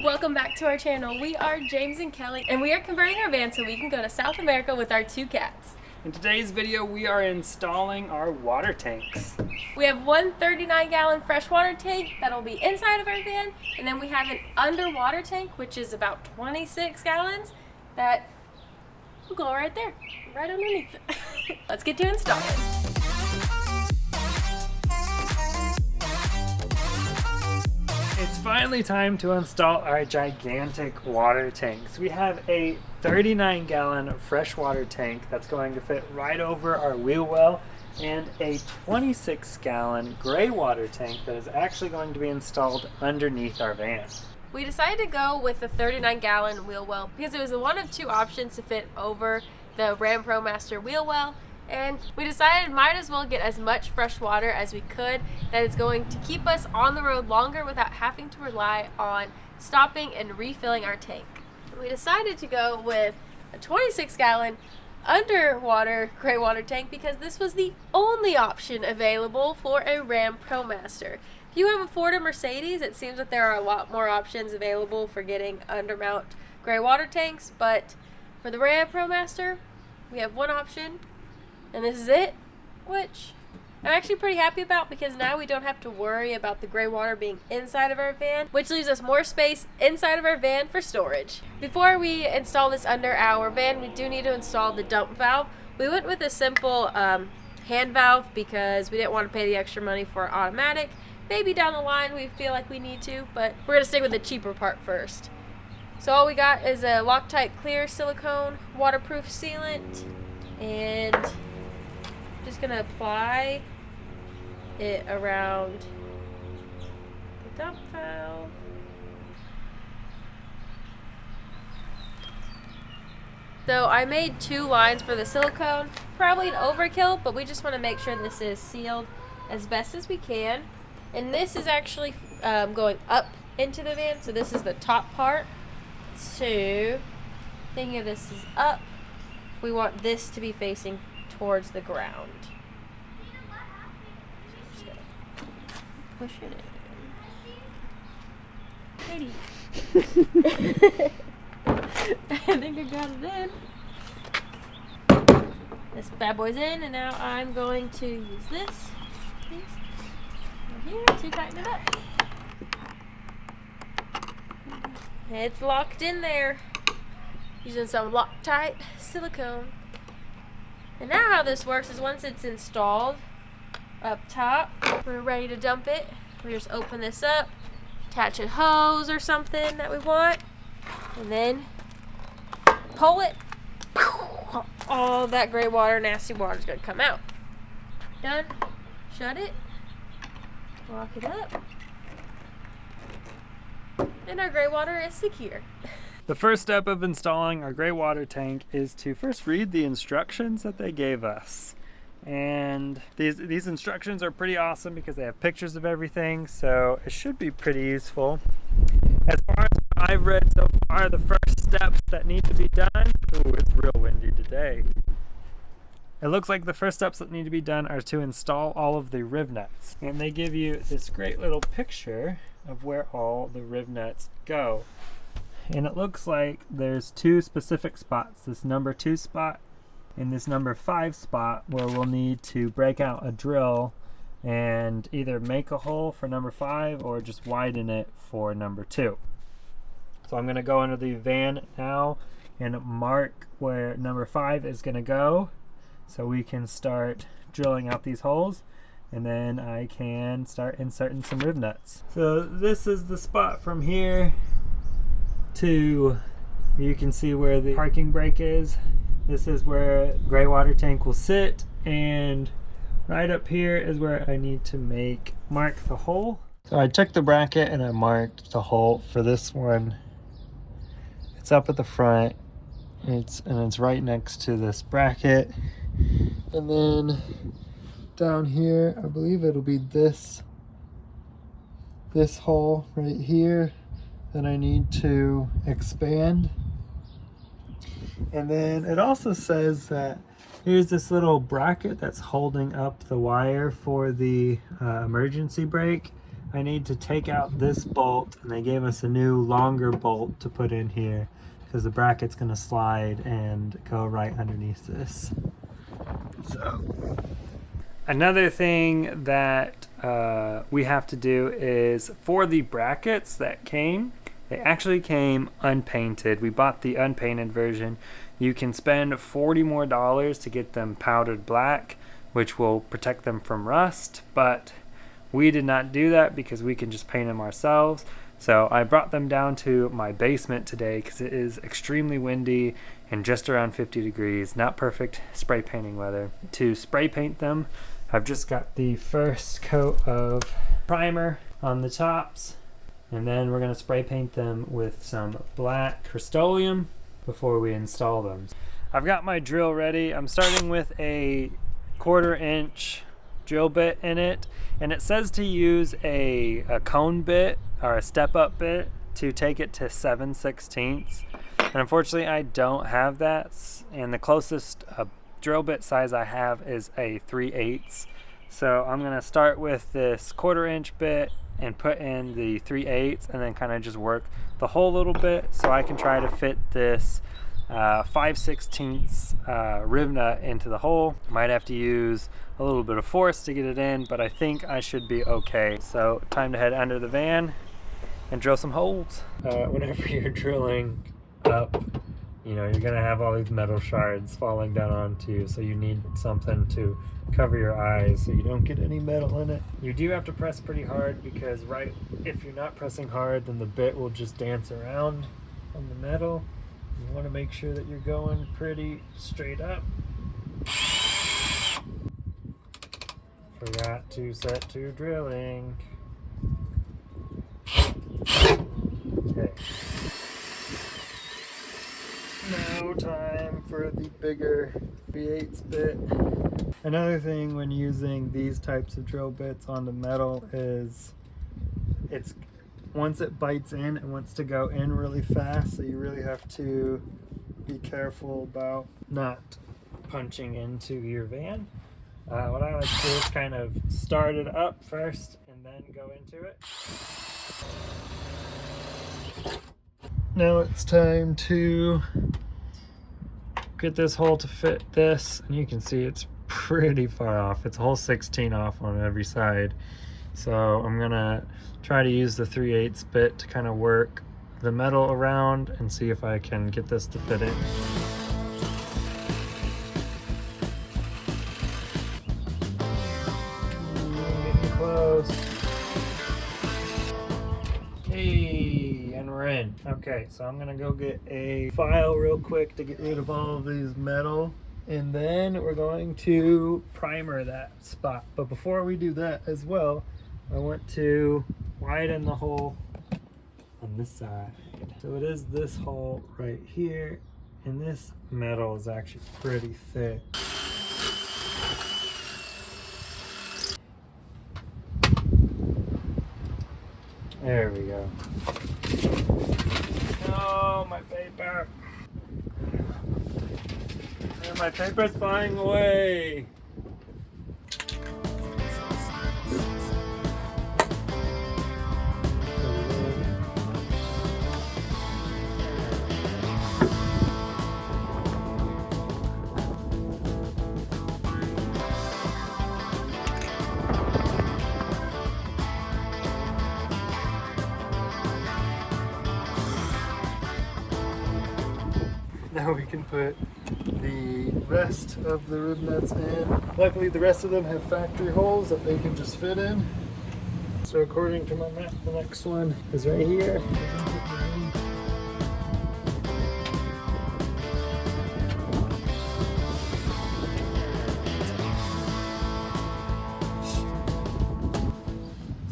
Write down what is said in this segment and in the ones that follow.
Welcome back to our channel. We are James and Kelly, and we are converting our van so we can go to South America with our 2 cats. In today's video, we are installing our water tanks. We have one 39-gallon freshwater tank that'll be inside of our van, and then we have an underwater tank, which is about 26 gallons, that will go right there, right underneath it. Let's get to installing. It's finally time to install our gigantic water tanks. We have a 39-gallon freshwater tank that's going to fit right over our wheel well, and a 26-gallon gray water tank that is actually going to be installed underneath our van. We decided to go with the 39-gallon wheel well because it was one of 2 options to fit over the ProMaster wheel well. And we decided might as well get as much fresh water as we could that is going to keep us on the road longer without having to rely on stopping and refilling our tank. We decided to go with a 26-gallon underwater gray water tank because this was the only option available for a ProMaster. If you have a Ford or Mercedes, it seems that there are a lot more options available for getting Undermount gray water tanks, but for the ProMaster, we have one option. And this is it, which I'm actually pretty happy about because now we don't have to worry about the gray water being inside of our van, which leaves us more space inside of our van for storage. Before we install this under our van, we do need to install the dump valve. We went with a simple hand valve because we didn't want to pay the extra money for automatic. Maybe down the line we feel like we need to, but we're going to stick with the cheaper part first. So all we got is a Loctite clear silicone waterproof sealant, and just gonna apply it around the dump valve. So I made 2 lines for the silicone, probably an overkill, but we just want to make sure this is sealed as best as we can. And this is actually going up into the van, so this is the top part. So thinking of this is up, we want this to be facing towards the ground. Just gonna push it in. Katie. I think I got it in. This bad boy's in, and now I'm going to use this piece right here to tighten it up. It's locked in there using some Loctite silicone. And now how this works is once it's installed up top, we're ready to dump it. We just open this up, attach a hose or something that we want, and then pull it. All that gray water, nasty water is going to come out. Done. Shut it. Lock it up. And our gray water is secure. The first step of installing our gray water tank is to first read the instructions that they gave us. And these instructions are pretty awesome because they have pictures of everything, so it should be pretty useful. As far as what I've read so far, the first steps that need to be done, ooh, it's real windy today. It looks like the first steps that need to be done are to install all of the rivnuts. And they give you this great little picture of where all the rivnuts go. And it looks like there's 2 specific spots, this number 2 spot and this number 5 spot, where we'll need to break out a drill and either make a hole for number 5 or just widen it for number 2. So I'm going to go under the van now and mark where number 5 is going to go so we can start drilling out these holes, and then I can start inserting some rivnuts. So this is the spot from here to, you can see where the parking brake is. This is where gray water tank will sit, and right up here is where I need to mark the hole. So I took the bracket and I marked the hole for this one. It's up at the front. It's right next to this bracket. And then down here, I believe it'll be this hole right here that I need to expand. And then it also says that here's this little bracket that's holding up the wire for the emergency brake. I need to take out this bolt, and they gave us a new longer bolt to put in here because the bracket's going to slide and go right underneath this. So another thing that we have to do is for the brackets that came, they actually came unpainted. We bought the unpainted version. You can spend $40 more to get them powdered black, which will protect them from rust, but we did not do that because we can just paint them ourselves. So I brought them down to my basement today because it is extremely windy and just around 50 degrees. Not perfect spray painting weather. To spray paint them, I've just got the first coat of primer on the tops, and then we're going to spray paint them with some black Rust-Oleum before we install them. I've got my drill ready. I'm starting with a 1/4 inch drill bit in it, and it says to use a cone bit or a step-up bit to take it to 7/16. And unfortunately I don't have that, and the closest drill bit size I have is a 3/8. So I'm gonna start with this 1/4 inch bit and put in the 3/8 and then kind of just work the whole little bit so I can try to fit this 5/16 rivnut into the hole. Might have to use a little bit of force to get it in, but I think I should be okay. So time to head under the van and drill some holes. Whenever you're drilling up, you know, you're gonna have all these metal shards falling down onto you, so you need something to cover your eyes so you don't get any metal in it. You do have to press pretty hard because if you're not pressing hard, then the bit will just dance around on the metal. You want to make sure that you're going pretty straight up. Forgot to set to drilling. Okay. Now time for the bigger 3/8 bit. Another thing when using these types of drill bits on the metal is once it bites in, it wants to go in really fast, so you really have to be careful about not punching into your van. What I like to do is kind of start it up first and then go into it. Now it's time to get this hole to fit this, and you can see it's pretty far off. It's a whole 16 off on every side. So I'm gonna try to use the 3/8 bit to kind of work the metal around and see if I can get this to fit in. Getting close. Hey, and we're in. Okay, so I'm gonna go get a file real quick to get rid of all of these metal, and then we're going to primer that spot. But before we do that as well, I want to widen the hole on this side. So it is this hole right here, and this metal is actually pretty thick. There we go. Oh, my paper. And my paper's flying away. Now we can put the rest of the rivnuts in. Luckily the rest of them have factory holes that they can just fit in. So according to my map, the next one is right here.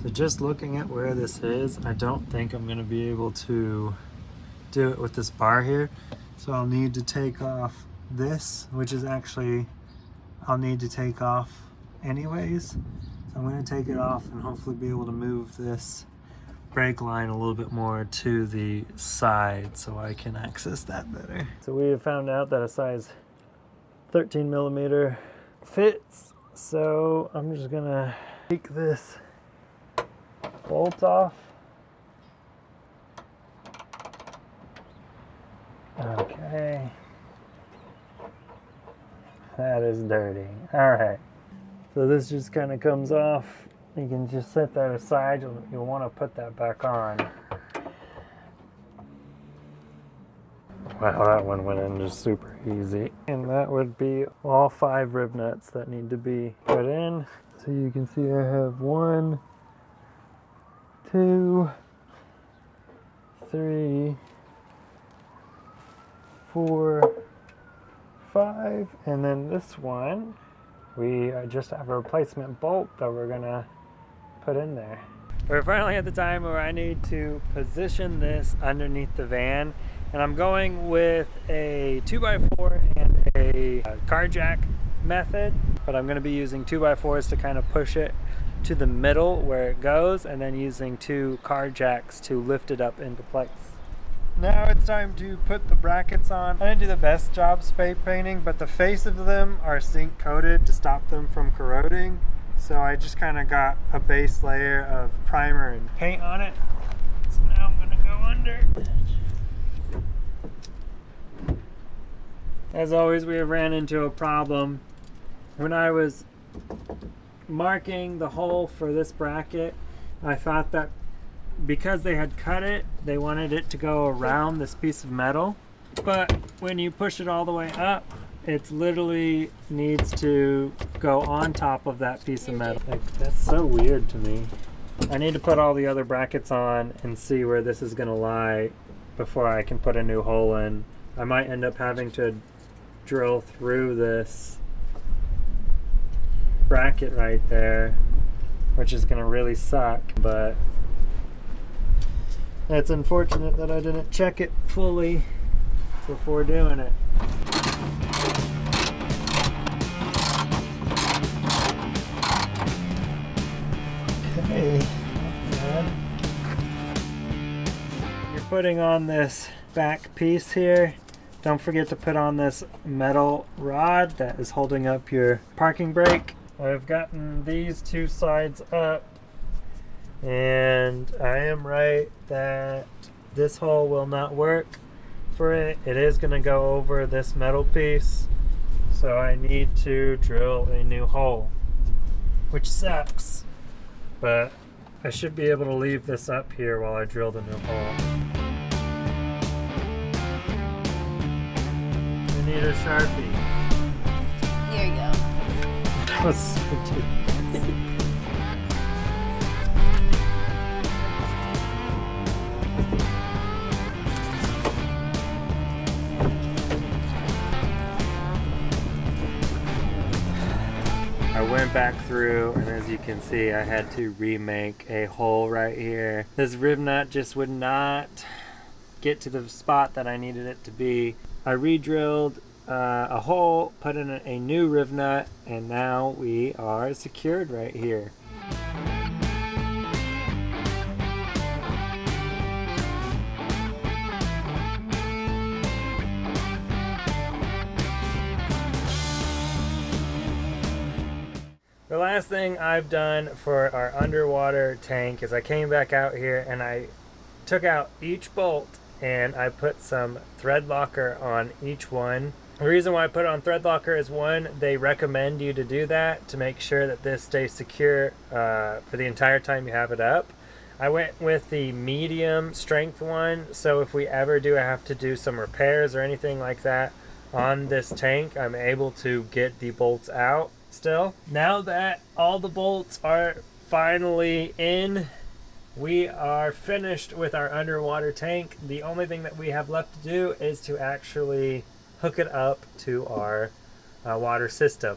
So just looking at where this is, I don't think I'm going to be able to do it with this bar here. So I'll need to take off this, which is actually, I'll need to take off anyways. So I'm going to take it off and hopefully be able to move this brake line a little bit more to the side so I can access that better. So we have found out that a size 13 millimeter fits. So I'm just going to take this bolt off. Okay. That is dirty. Alright. So this just kind of comes off. You can just set that aside. You'll want to put that back on. Wow, that one went in just super easy. And that would be all 5 rivnuts that need to be put in. So you can see I have 1, 2, 3, 4, 5, and then this one, we just have a replacement bolt that we're gonna put in there. We're finally at the time where I need to position this underneath the van, and I'm going with a 2x4 and a car jack method, but I'm gonna be using 2x4s to kind of push it to the middle where it goes, and then using 2 car jacks to lift it up into place. Now it's time to put the brackets on. I didn't do the best job spray painting, but the face of them are zinc coated to stop them from corroding. So I just kind of got a base layer of primer and paint on it. So now I'm gonna go under. As always, we have ran into a problem. When I was marking the hole for this bracket, I thought that because they had cut it, they wanted it to go around this piece of metal. But when you push it all the way up, it literally needs to go on top of that piece of metal. Like, that's so weird to me. I need to put all the other brackets on and see where this is gonna lie before I can put a new hole in. I might end up having to drill through this bracket right there, which is gonna really suck, but it's unfortunate that I didn't check it fully before doing it. Okay. You're putting on this back piece here. Don't forget to put on this metal rod that is holding up your parking brake. I've gotten these 2 sides up, and I am right that this hole will not work for it. It is going to go over this metal piece, so I need to drill a new hole, which sucks, but I should be able to leave this up here while I drill the new hole. I need a Sharpie. Here you go. That was so ridiculous. I went back through, and as you can see, I had to remake a hole right here. This rivnut just would not get to the spot that I needed it to be. I re-drilled a hole, put in a new rivnut, and now we are secured right here. The last thing I've done for our underwater tank is I came back out here and I took out each bolt and I put some thread locker on each one. The reason why I put it on thread locker is, one, they recommend you to do that to make sure that this stays secure for the entire time you have it up. I went with the medium strength one, so if we ever do have to do some repairs or anything like that on this tank, I'm able to get the bolts out still. Now that all the bolts are finally in, we are finished with our underwater tank. The only thing that we have left to do is to actually hook it up to our water system.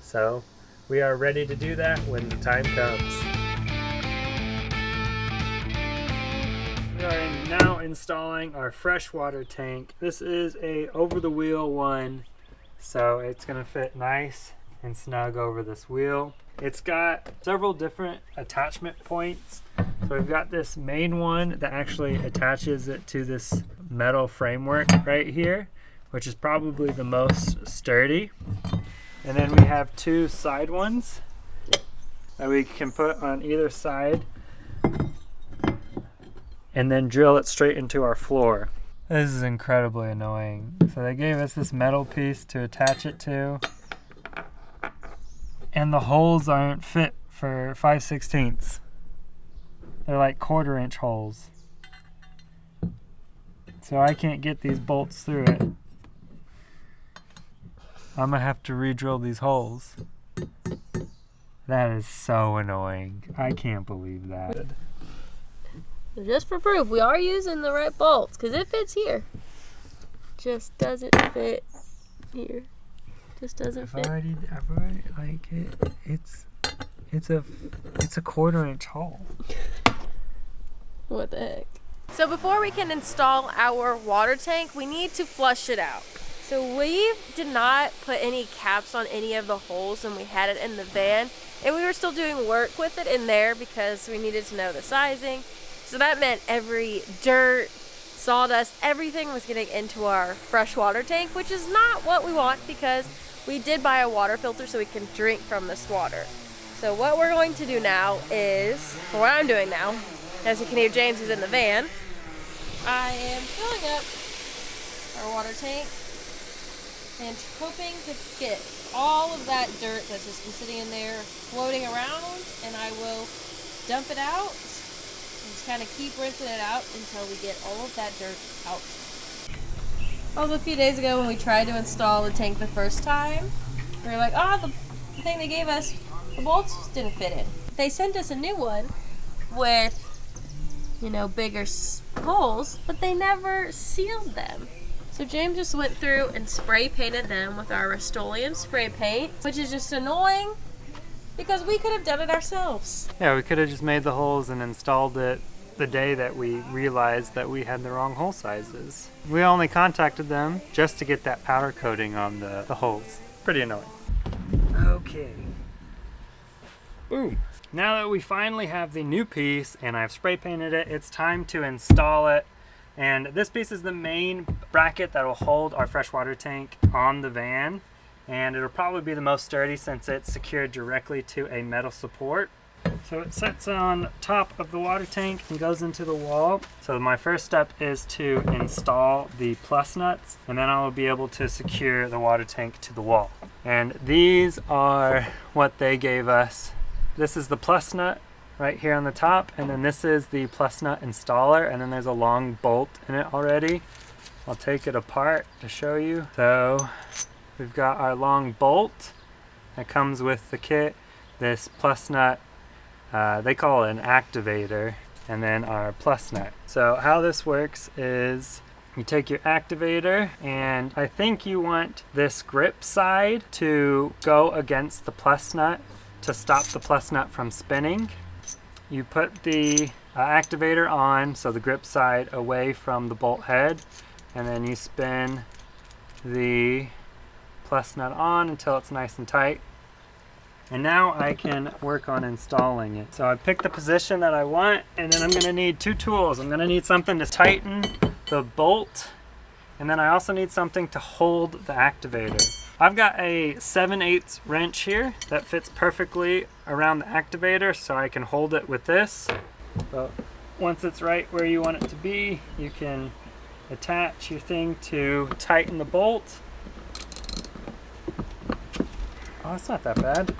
So we are ready to do that when the time comes. We are now installing our freshwater tank. This is a over-the-wheel one, so it's gonna fit nice and snug over this wheel. It's got several different attachment points. So we've got this main one that actually attaches it to this metal framework right here, which is probably the most sturdy. And then we have 2 side ones that we can put on either side and then drill it straight into our floor. This is incredibly annoying. So they gave us this metal piece to attach it to, and the holes aren't fit for 5/16. They're like 1/4 inch holes. So I can't get these bolts through it. I'm gonna have to re-drill these holes. That is so annoying. I can't believe that. Just for proof, we are using the right bolts, because it fits here. Just doesn't fit here. Just doesn't fit. I've already like it's a 1/4 inch hole. What the heck? So before we can install our water tank, we need to flush it out. So we did not put any caps on any of the holes when we had it in the van, and we were still doing work with it in there because we needed to know the sizing. So that meant every dirt, sawdust, everything was getting into our freshwater tank, which is not what we want because we did buy a water filter so we can drink from this water. So what we're going to do now is, or what I'm doing now, as you can hear James is in the van, I am filling up our water tank and hoping to get all of that dirt that's just been sitting in there floating around, and I will dump it out and just kind of keep rinsing it out until we get all of that dirt out. Also, a few days ago when we tried to install the tank the first time, we were like, the thing they gave us, the bolts didn't fit in. They sent us a new one with, bigger holes, but they never sealed them. So James just went through and spray painted them with our Rust-Oleum spray paint, which is just annoying because we could have done it ourselves. Yeah, we could have just made the holes and installed it the day that we realized that we had the wrong hole sizes. We only contacted them just to get that powder coating on the holes. Pretty annoying. Okay. Boom. Now that we finally have the new piece and I've spray painted it, it's time to install it. And this piece is the main bracket that will hold our freshwater tank on the van. And it'll probably be the most sturdy since it's secured directly to a metal support. So it sits on top of the water tank and goes into the wall. So my first step is to install the plus nuts, and then I will be able to secure the water tank to the wall. And these are what they gave us. This is the plus nut right here on the top, and then this is the plus nut installer, and then there's a long bolt in it already. I'll take it apart to show you. So we've got our long bolt that comes with the kit, this plus nut, they call it an activator, and then our plus nut. So how this works is you take your activator, and I think you want this grip side to go against the plus nut to stop the plus nut from spinning. You put the activator on, so the grip side away from the bolt head, and then you spin the plus nut on until it's nice and tight. And now I can work on installing it. So I picked the position that I want, and then I'm gonna need two tools. I'm gonna need something to tighten the bolt, and then I also need something to hold the activator. I've got a 7/8 wrench here that fits perfectly around the activator, so I can hold it with this. But once it's right where you want it to be, you can attach your thing to tighten the bolt. Oh, it's not that bad.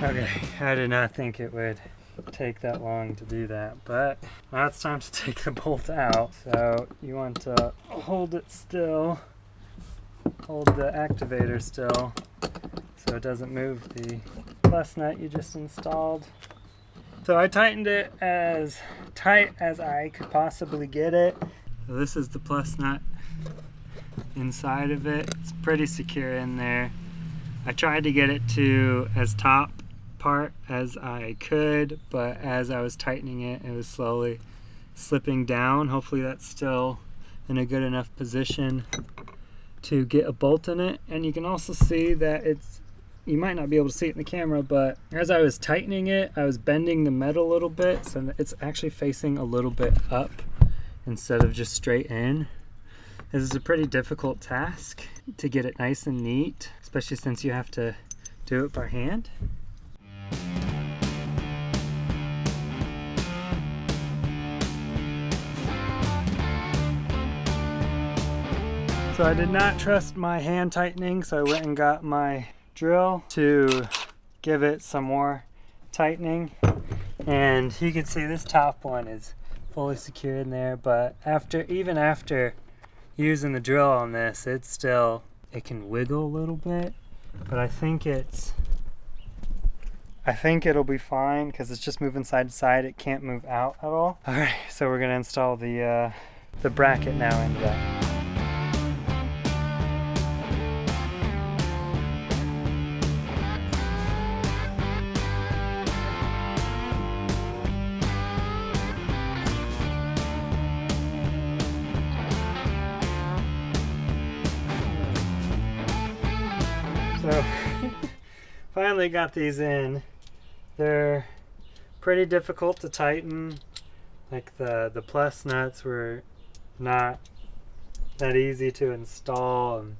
Okay, I did not think it would take that long to do that, but now it's time to take the bolt out. So you want to hold it still, hold the activator still so it doesn't move the plus nut you just installed. So I tightened it as tight as I could possibly get it. So this is the plus nut inside of it. It's pretty secure in there. I tried to get it to as top part as I could, but as I was tightening it, it was slowly slipping down. Hopefully that's still in a good enough position to get a bolt in it. And you can also see that you might not be able to see it in the camera, but as I was tightening it, I was bending the metal a little bit, so it's actually facing a little bit up instead of just straight in. This is a pretty difficult task to get it nice and neat, especially since you have to do it by hand. So I did not trust my hand tightening, so I went and got my drill to give it some more tightening. And you can see this top one is fully secure in there, but even after using the drill on this, it can wiggle a little bit, but I think it'll be fine because it's just moving side to side. It can't move out at all. All right, so we're gonna install the bracket now into that. So finally got these in. They're pretty difficult to tighten. Like the plus nuts were not that easy to install, and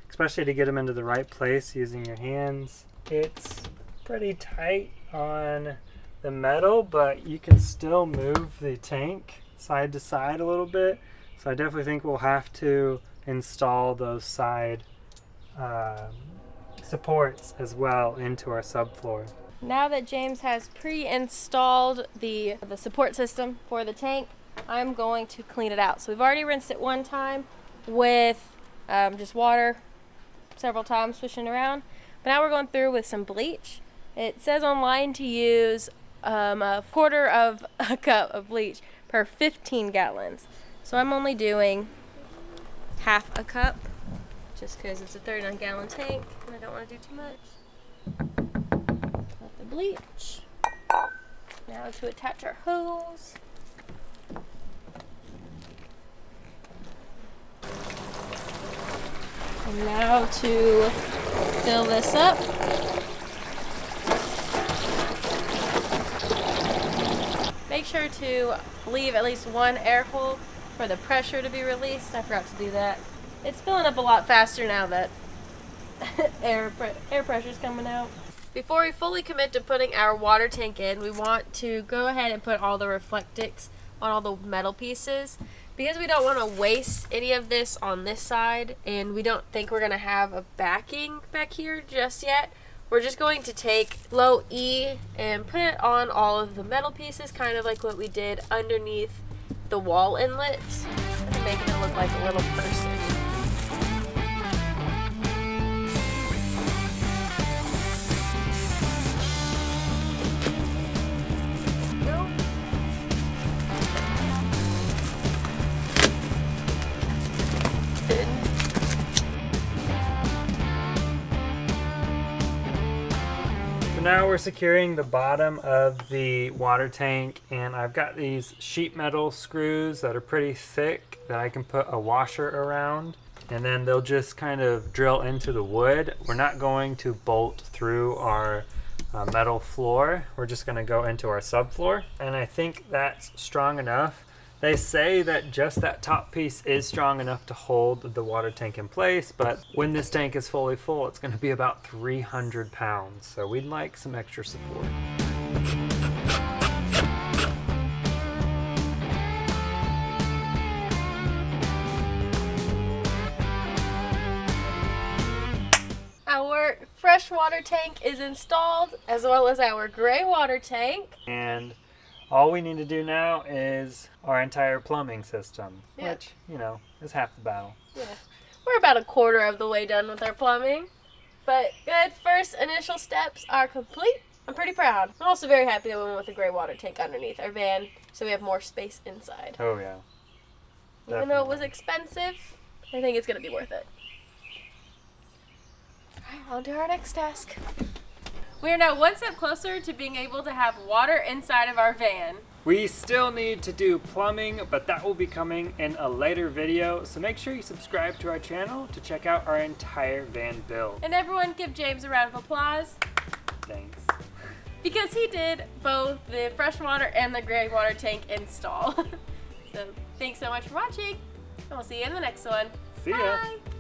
especially to get them into the right place using your hands. It's pretty tight on the metal, but you can still move the tank side to side a little bit. So I definitely think we'll have to install those side supports as well into our subfloor. Now that James has pre-installed the support system for the tank, I'm going to clean it out. So we've already rinsed it one time with just water several times, swishing around. But now we're going through with some bleach. It says online to use a quarter of a cup of bleach per 15 gallons. So I'm only doing half a cup, just because it's a 39-gallon tank and I don't want to do too much. Let the bleach. Now to attach our hose. And now to fill this up. Make sure to leave at least one air hole for the pressure to be released. I forgot to do that. It's filling up a lot faster now that air pressure is coming out. Before we fully commit to putting our water tank in, we want to go ahead and put all the reflectics on all the metal pieces, because we don't want to waste any of this on this side, and we don't think we're going to have a backing back here just yet. We're just going to take low E and put it on all of the metal pieces, kind of like what we did underneath the wall inlets, and making it look like a little person. Now we're securing the bottom of the water tank, and I've got these sheet metal screws that are pretty thick that I can put a washer around, and then they'll just kind of drill into the wood. We're not going to bolt through our metal floor. We're just going to go into our subfloor, and I think that's strong enough. They say that just that top piece is strong enough to hold the water tank in place, but when this tank is fully full, it's going to be about 300 pounds, so we'd like some extra support. Our freshwater tank is installed, as well as our gray water tank. And all we need to do now is our entire plumbing system, Yeah. which, you know, is half the battle. Yeah, we're about a quarter of the way done with our plumbing, but good. First initial steps are complete. I'm pretty proud. I'm also very happy that we went with a gray water tank underneath our van, so we have more space inside. Oh yeah. Even though it was expensive, I think it's going to be worth it. Alright, on to our next task. We are now one step closer to being able to have water inside of our van. We still need to do plumbing, but that will be coming in a later video, so make sure you subscribe to our channel to check out our entire van build. And everyone give James a round of applause. Thanks. Because he did both the freshwater and the gray water tank install. So thanks so much for watching, and we'll see you in the next one. See ya. Bye.